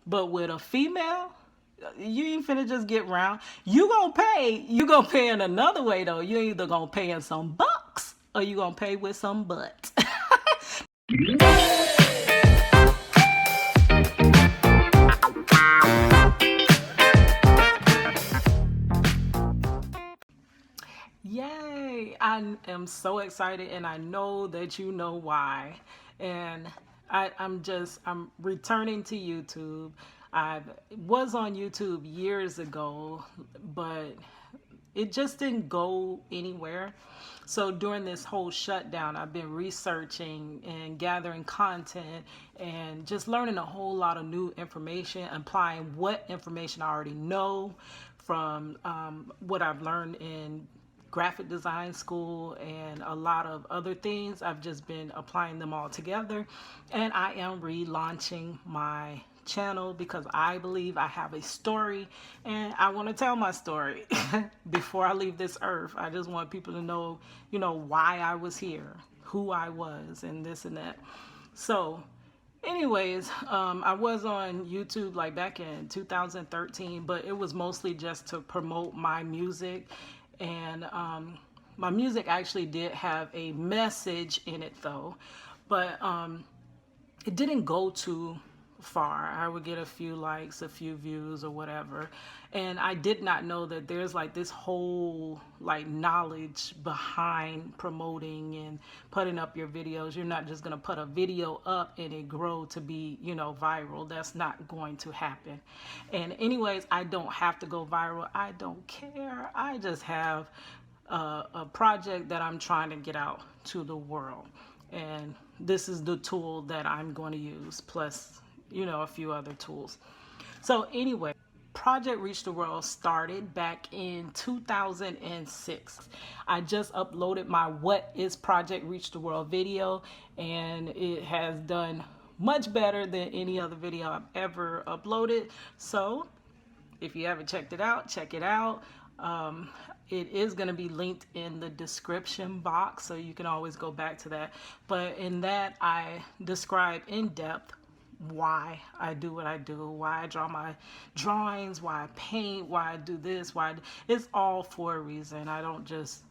But with a female, you ain't finna just get round. You gonna pay. You gonna pay in another way though. You either gonna pay in some bucks or you gonna pay with some butt. Yay! I am so excited, and I know that you know why. And I'm returning to YouTube. I was on YouTube years ago, but it just didn't go anywhere. So during this whole shutdown, I've been researching and gathering content and just learning a whole lot of new information, applying what information I already know from what I've learned in graphic design school and a lot of other things. I've just been applying them all together, and I am relaunching my channel because I believe I have a story and I want to tell my story before I leave this earth. I just want people to know, why I was here, who I was, and this and that. So anyways, I was on YouTube like back in 2013, but it was mostly just to promote my music. And my music actually did have a message in it though, but it didn't go too far. I would get a few likes, a few views or whatever. And I did not know that there's like this whole like knowledge behind promoting and putting up your videos. You're not just going to put a video up and it grow to be, viral. That's not going to happen. And anyways, I don't have to go viral. I don't care. I just have a project that I'm trying to get out to the world. And this is the tool that I'm going to use, plus a few other tools. So anyway, Project Reach the World started back in 2006. I just uploaded my What is Project Reach the World video, and it has done much better than any other video I've ever uploaded. So if you haven't checked it out, check it out. It is going to be linked in the description box, so you can always go back to that. But in that, I describe in depth why I do what I do, why I draw my drawings, why I paint, why I do this, it's all for a reason. I don't just,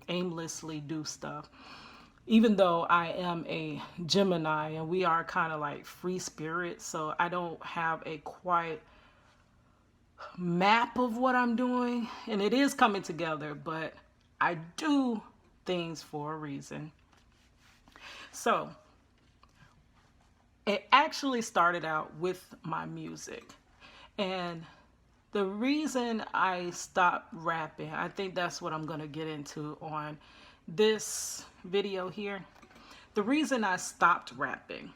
aimlessly do stuff. Even though I am a Gemini and we are kind of like free spirits, so I don't have a quite map of what I'm doing, and it is coming together, but I do things for a reason. So it actually started out with my music, and the reason I stopped rapping, I think that's what I'm going to get into on this video here. The reason I stopped rapping,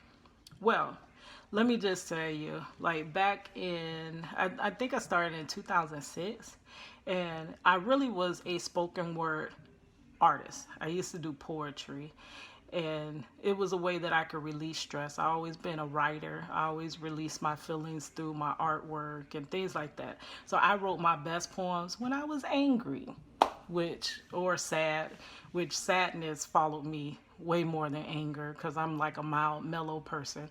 well, let me just tell you, like back in, I think I started in 2006, and I really was a spoken word artist. I used to do poetry, and it was a way that I could release stress. I always been a writer. I always release my feelings through my artwork and things like that. So I wrote my best poems when I was angry, or sad, which sadness followed me way more than anger because I'm like a mild, mellow person.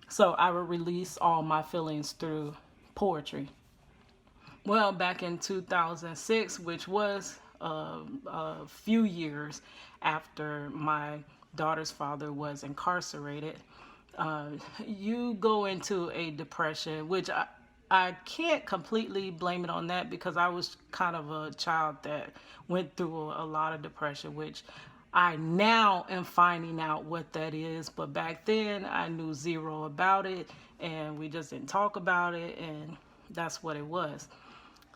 So I would release all my feelings through poetry. Well, back in 2006, which was a few years after my daughter's father was incarcerated, you go into a depression, which I can't completely blame it on that because I was kind of a child that went through a lot of depression, which I now am finding out what that is. But back then I knew zero about it, and we just didn't talk about it, and that's what it was.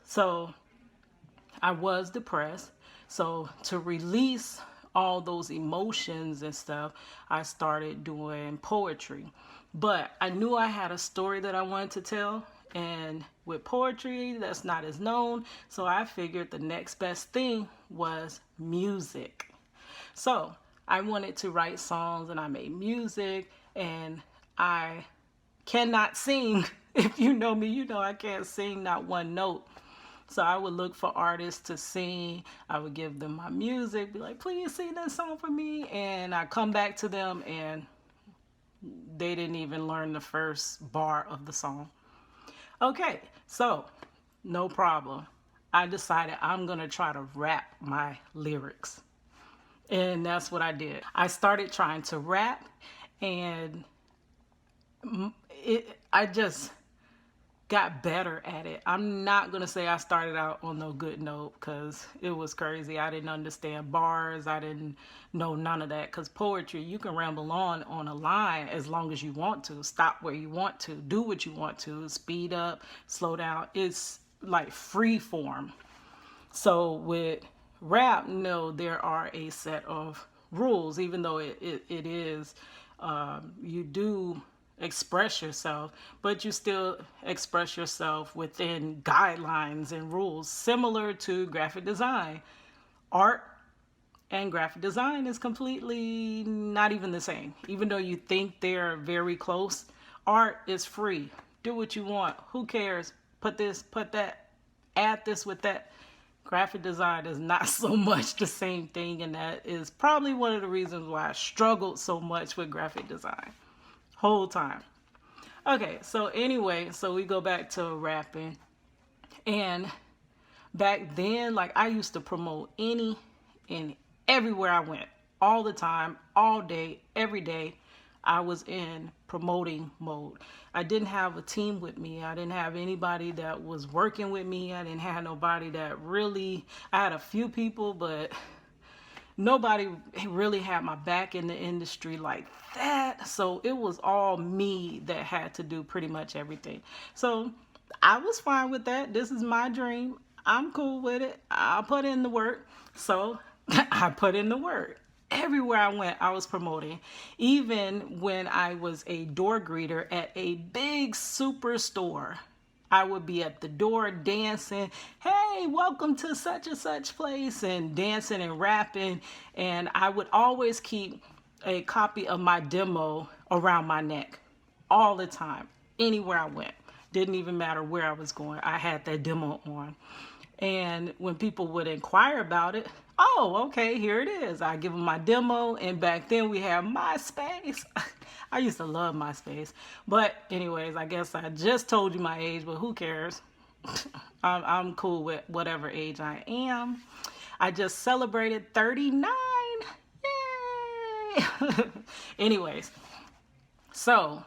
So I was depressed. So to release all those emotions and stuff, I started doing poetry. But I knew I had a story that I wanted to tell, and with poetry, that's not as known. So I figured the next best thing was music. So I wanted to write songs, and I made music, and I cannot sing. If you know me, you know I can't sing not one note. So I would look for artists to sing. I would give them my music, be like, please sing this song for me. And I come back to them and they didn't even learn the first bar of the song. Okay, so no problem. I decided I'm gonna try to rap my lyrics. And that's what I did. I started trying to rap, and I just got better at it. I'm not going to say I started out on no good note, because it was crazy. I didn't understand bars. I didn't know none of that, because poetry, you can ramble on a line as long as you want to. Stop where you want to. Do what you want to. Speed up, slow down. It's like free form. So with rap, no, there are a set of rules, even though it is, you do express yourself, but you still express yourself within guidelines and rules, similar to graphic design. Art and graphic design is completely not even the same. Even though you think they're very close, art is free. Do what you want. Who cares? Put this, put that, add this with that. Graphic design is not so much the same thing, and that is probably one of the reasons why I struggled so much with graphic design whole time. Okay, so anyway, so we go back to rapping. And back then, like, I used to promote any and everywhere I went, all the time, all day, every day. I was in promoting mode. I didn't have a team with me. I didn't have anybody that was working with me. I didn't have nobody that really, I had a few people, but nobody really had my back in the industry like that. So it was all me that had to do pretty much everything. So I was fine with that. This is my dream. I'm cool with it. I'll put in the work. So I put in the work. Everywhere I went, I was promoting. Even when I was a door greeter at a big superstore, I would be at the door dancing, hey, welcome to such and such place, and dancing and rapping. And I would always keep a copy of my demo around my neck all the time, anywhere I went. Didn't even matter where I was going. I had that demo on. And when people would inquire about it, oh, okay, here it is. I give them my demo. And back then we had MySpace. I used to love MySpace. But anyways, I guess I just told you my age, but who cares? I'm cool with whatever age I am. I just celebrated 39. Yay! Anyways, so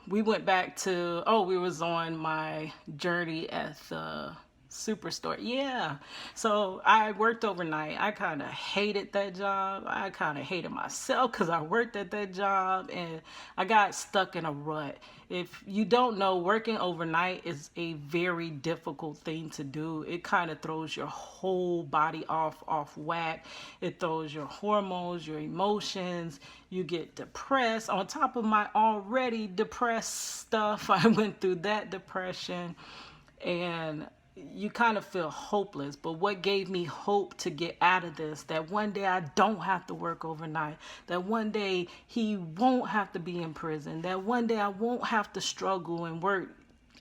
we went back to, we was on my journey at the superstore. Yeah. So I worked overnight. I kind of hated that job. I kind of hated myself because I worked at that job and I got stuck in a rut. If you don't know, working overnight is a very difficult thing to do. It kind of throws your whole body off whack. It throws your hormones, your emotions. You get depressed. On top of my already depressed stuff, I went through that depression, and you kind of feel hopeless. But what gave me hope to get out of this, that one day I don't have to work overnight, that one day he won't have to be in prison, that one day I won't have to struggle and work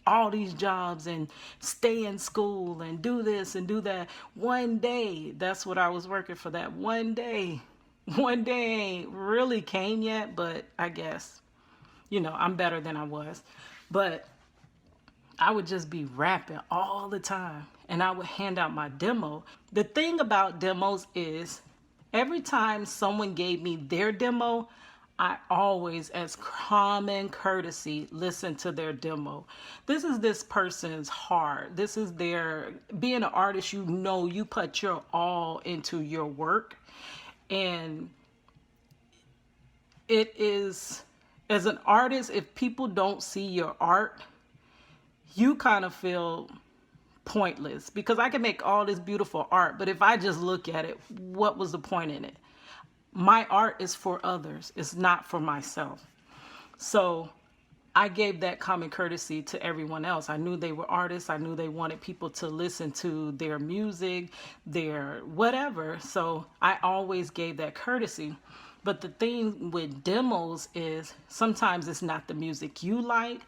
all these jobs and stay in school and do this and do that. One day, that's what I was working for, that one day. One day ain't really came yet, but I guess, I'm better than I was. But I would just be rapping all the time, and I would hand out my demo. The thing about demos is every time someone gave me their demo, I always, as common courtesy, listen to their demo. This is this person's heart. This is their, being an artist, you put your all into your work. And it is, as an artist, if people don't see your art, you kind of feel pointless, because I can make all this beautiful art, but if I just look at it, what was the point in it? My art is for others. It's not for myself. So I gave that common courtesy to everyone else. I knew they were artists. I knew they wanted people to listen to their music, their whatever. So I always gave that courtesy. But the thing with demos is sometimes it's not the music you like.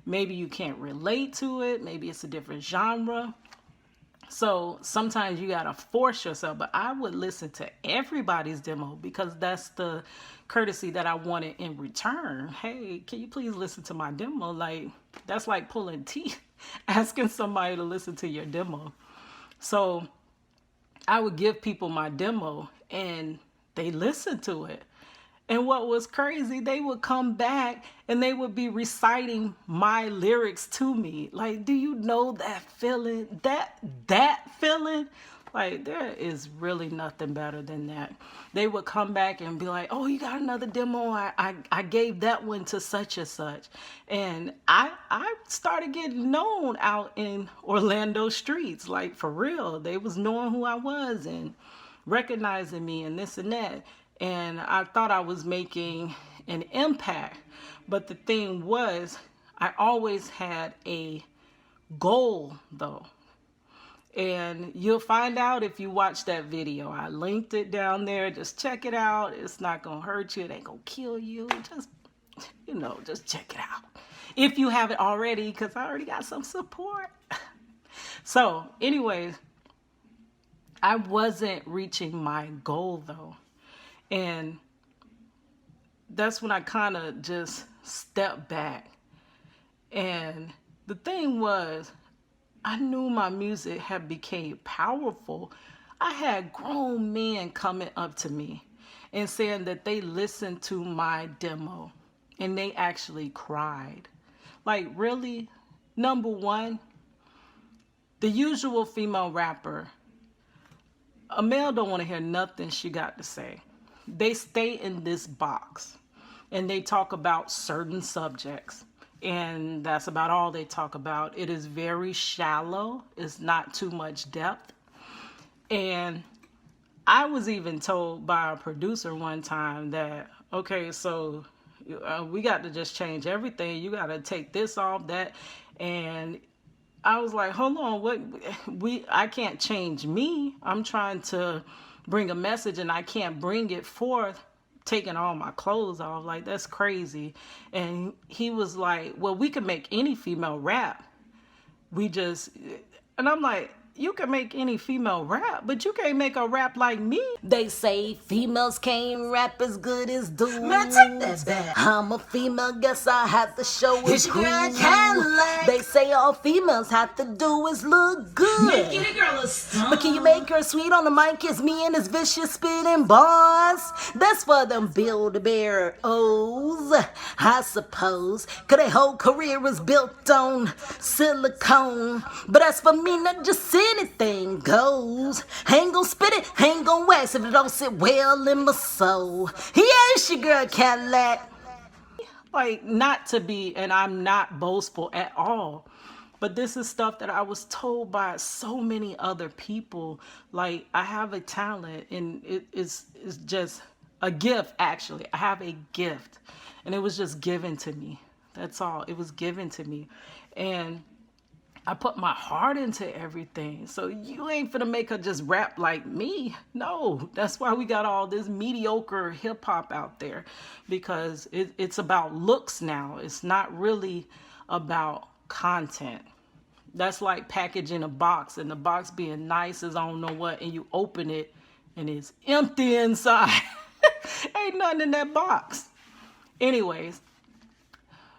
Maybe you can't relate to it. Maybe it's a different genre. So sometimes you gotta force yourself, but I would listen to everybody's demo because that's the courtesy that I wanted in return. Hey, can you please listen to my demo? Like, that's like pulling teeth, asking somebody to listen to your demo. So I would give people my demo and they listened to it. And what was crazy, they would come back and they would be reciting my lyrics to me. Like, do you know that feeling? That feeling? Like, there is really nothing better than that. They would come back and be like, oh, you got another demo? I gave that one to such and such. And I started getting known out in Orlando streets. Like, for real. They was knowing who I was and recognizing me and this and that. And I thought I was making an impact. But the thing was, I always had a goal, though. And you'll find out if you watch that video. I linked it down there. Just check it out. It's not going to hurt you. It ain't going to kill you. Just, just check it out. If you haven't already, because I already got some support. So, anyways, I wasn't reaching my goal, though. And that's when I kind of just stepped back. And the thing was, I knew my music had become powerful. I had grown men coming up to me and saying that they listened to my demo and they actually cried. Like, really? Number one, the usual female rapper, a male don't want to hear nothing she got to say. They stay in this box and they talk about certain subjects. And that's about all they talk about. It is very shallow. It's not too much depth. And I was even told by a producer one time that, okay, so we got to just change everything. You got to take this off, that. And I was like, hold on, I can't change me. I'm trying to bring a message and I can't bring it forth taking all my clothes off. Like, that's crazy. And he was like, well, we could make any female rap. And I'm like, you can make any female rap, but you can't make a rap like me. They say females can't rap as good as dudes. Man, take that back. I'm a female, guess I have to show it. It's your girl Cadillac. They say all females have to do is look good. Making a girl a star. But can you make her sweet on the mic? It's me and his vicious spitting bars. That's for them Build-A-Bear O's, I suppose. Cause their whole career is built on silicone. But as for me, not just anything goes. Ain't gon' spit it, ain't gon' wax if it don't sit well in my soul. Yeah, it's your girl Cadillac. Like, not to be, and I'm not boastful at all, but this is stuff that I was told by so many other people. Like, I have a talent, and it's just a gift, actually. I have a gift, and it was just given to me. That's all. It was given to me. And I put my heart into everything. So you ain't finna make her just rap like me. No, that's why we got all this mediocre hip hop out there, because it's about looks now. It's not really about content. That's like packaging a box and the box being nice as I don't know what, and you open it and it's empty inside. Ain't nothing in that box. Anyways,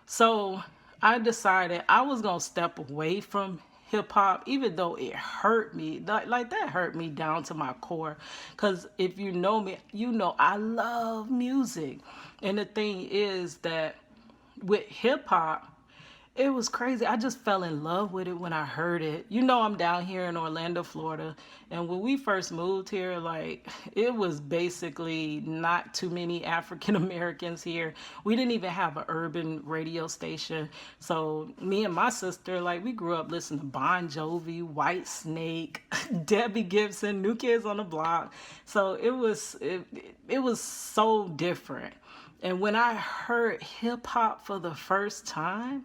so I decided I was going to step away from hip hop, even though it hurt me. Like that hurt me down to my core. Because if you know me, you know I love music. And the thing is that with hip hop, it was crazy. I just fell in love with it when I heard it. You know, I'm down here in Orlando, Florida. And when we first moved here, like, it was basically not too many African Americans here. We didn't even have an urban radio station. So me and my sister, like, we grew up listening to Bon Jovi, White Snake, Debbie Gibson, New Kids on the Block. So it was so different. And when I heard hip hop for the first time,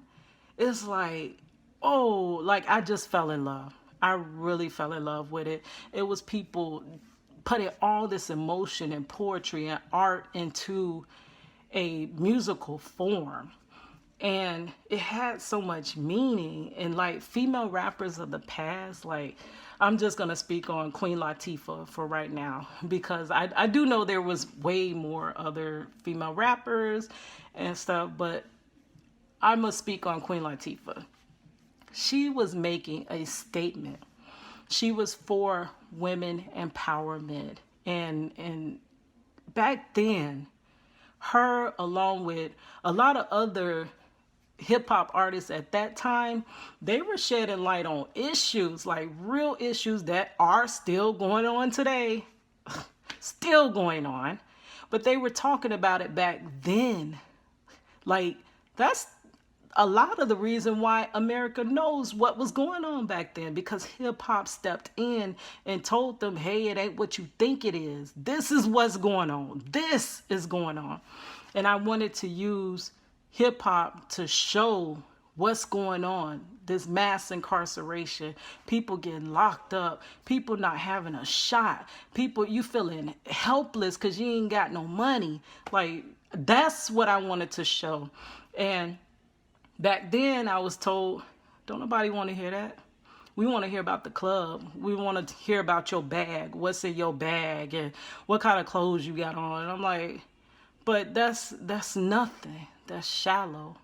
it's like, oh, like I just fell in love. I really fell in love with it. It was people putting all this emotion and poetry and art into a musical form. And it had so much meaning. And like female rappers of the past, like I'm just gonna speak on Queen Latifah for right now, because I do know there was way more other female rappers and stuff, but I must speak on Queen Latifah. She was making a statement. She was for women empowerment. And back then, her, along with a lot of other hip hop artists at that time, they were shedding light on issues, like real issues that are still going on today. Still going on. But they were talking about it back then. Like, that's a lot of the reason why America knows what was going on back then, because hip hop stepped in and told them, hey, it ain't what you think it is. This is what's going on. This is going on. And I wanted to use hip hop to show what's going on. This mass incarceration, people getting locked up, people not having a shot, people, you feeling helpless because you ain't got no money. Like, that's what I wanted to show. And back then, I was told, don't nobody want to hear that. We want to hear about the club. We want to hear about your bag, what's in your bag, and what kind of clothes you got on. And I'm like, but that's nothing. That's shallow.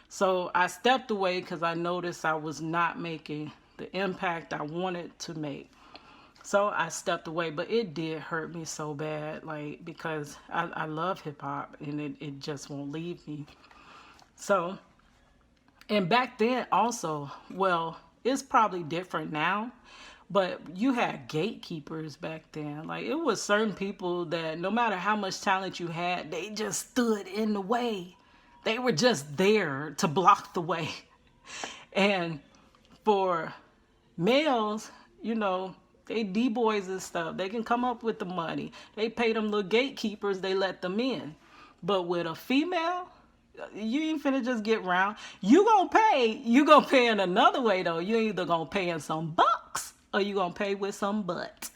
So I stepped away because I noticed I was not making the impact I wanted to make. So I stepped away, but it did hurt me so bad, like, because I love hip hop and it just won't leave me. So, and back then also, well, it's probably different now, but you had gatekeepers back then. Like, it was certain people that no matter how much talent you had, they just stood in the way. They were just there to block the way. And for males, you know, they D-boys and stuff. They can come up with the money. They pay them little gatekeepers, they let them in. But with a female, you ain't finna just get round. You gonna pay in another way though. You either gonna pay in some bucks or you gonna pay with some butt.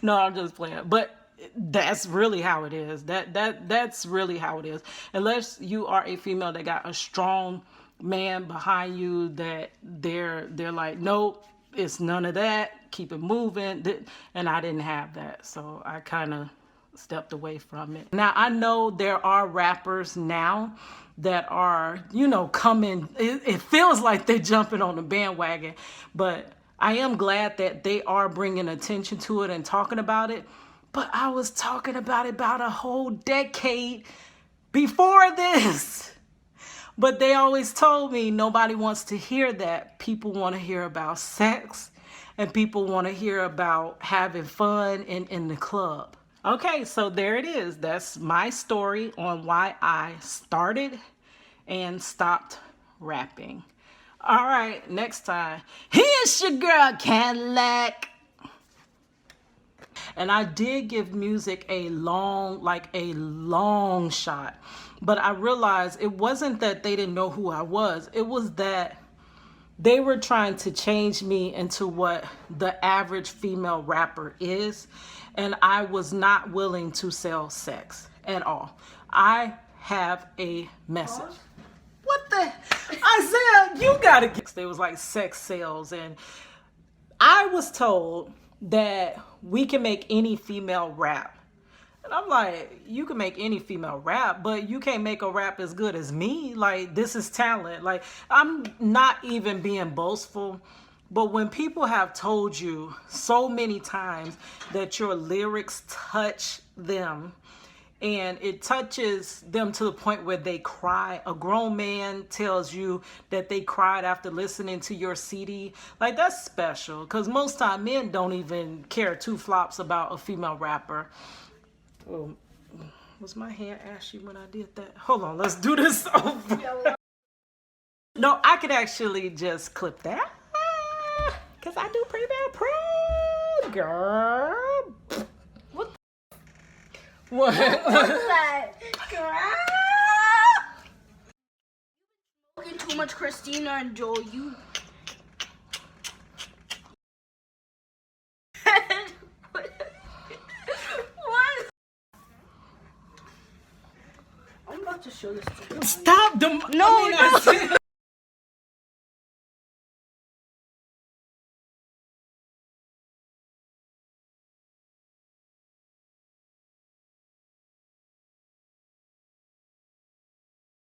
No, I'm just playing. But that's really how it is. That's really how it is. Unless you are a female that got a strong man behind you that they're like, nope, it's none of that. Keep it moving. And I didn't have that. So I kind of stepped away from it. Now, I know there are rappers now that are, you know, coming. It feels like they're jumping on the bandwagon, but I am glad that they are bringing attention to it and talking about it. But I was talking about it about a whole decade before this. But they always told me nobody wants to hear that. People want to hear about sex and people want to hear about having fun in the club. Okay, so there it is. That's my story on why I started and stopped rapping. All right, next time. Here's your girl, Cadillac. And I did give music a long shot. But I realized it wasn't that they didn't know who I was. It was that they were trying to change me into what the average female rapper is. And I was not willing to sell sex at all. I have a message. What the? I said, you gotta get. There was like sex sales. And I was told that we can make any female rap. And I'm like, you can make any female rap, but you can't make a rap as good as me. Like, this is talent. Like, I'm not even being boastful, but when people have told you so many times that your lyrics touch them and it touches them to the point where they cry, a grown man tells you that they cried after listening to your CD, like, that's special, because most time men don't even care two flops about a female rapper. Oh, was my hand ashy when I did that? Hold on, let's do this over. No, I could actually just clip that. Because I do pretty bad, girl. What? What? What's that? Smoking too much, Christina and Joel. You. What? I'm about to show this to you. Stop The, No, I mean, no. I said,